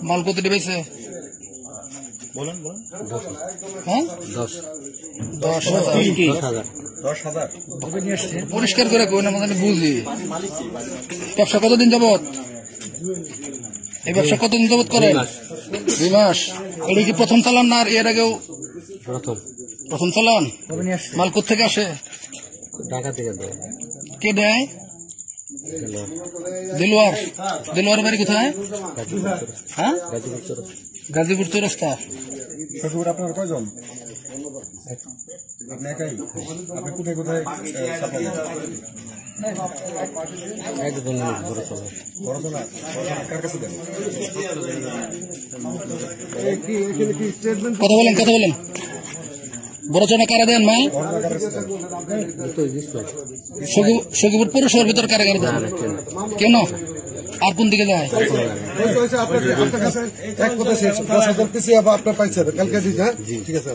মাল কতটি পেয়েছে বলেন বলেন। হ্যাঁ 10,000 পরিষ্কার করে কই না মানে বুঝি। ব্যবসা কতদিন যাবত? এই ব্যবসা কতদিন যাবত করেন? 2 মাস। এটা কি প্রথম চালান না আর এর আগেও? প্রথম চালান। মাল কোথেকে আসে? ঢাকা থেকে কে দেয়? দিলওয়ার বাড়ি কোথায়? হ্যাঁ গাজীপুর চৌরাস্তা। শ্বশুর আপনার কয়জন? আপনি একাই? আপনি কোথায় কোথায় সাপ্লাই দেন? বড়চনা কার কাছে দেন? কথা বলেন বড়চনা কারা দেন মাল? সখীপুর পৌরসভার ভিতর কারাগার দেন কেন? আর কোন দিকে যায়? আপনার কাছে এক কথা শেষ, 10,000 পিছিয়ে আপনার পাইছে কালকে দিন। হ্যাঁ ঠিক আছে।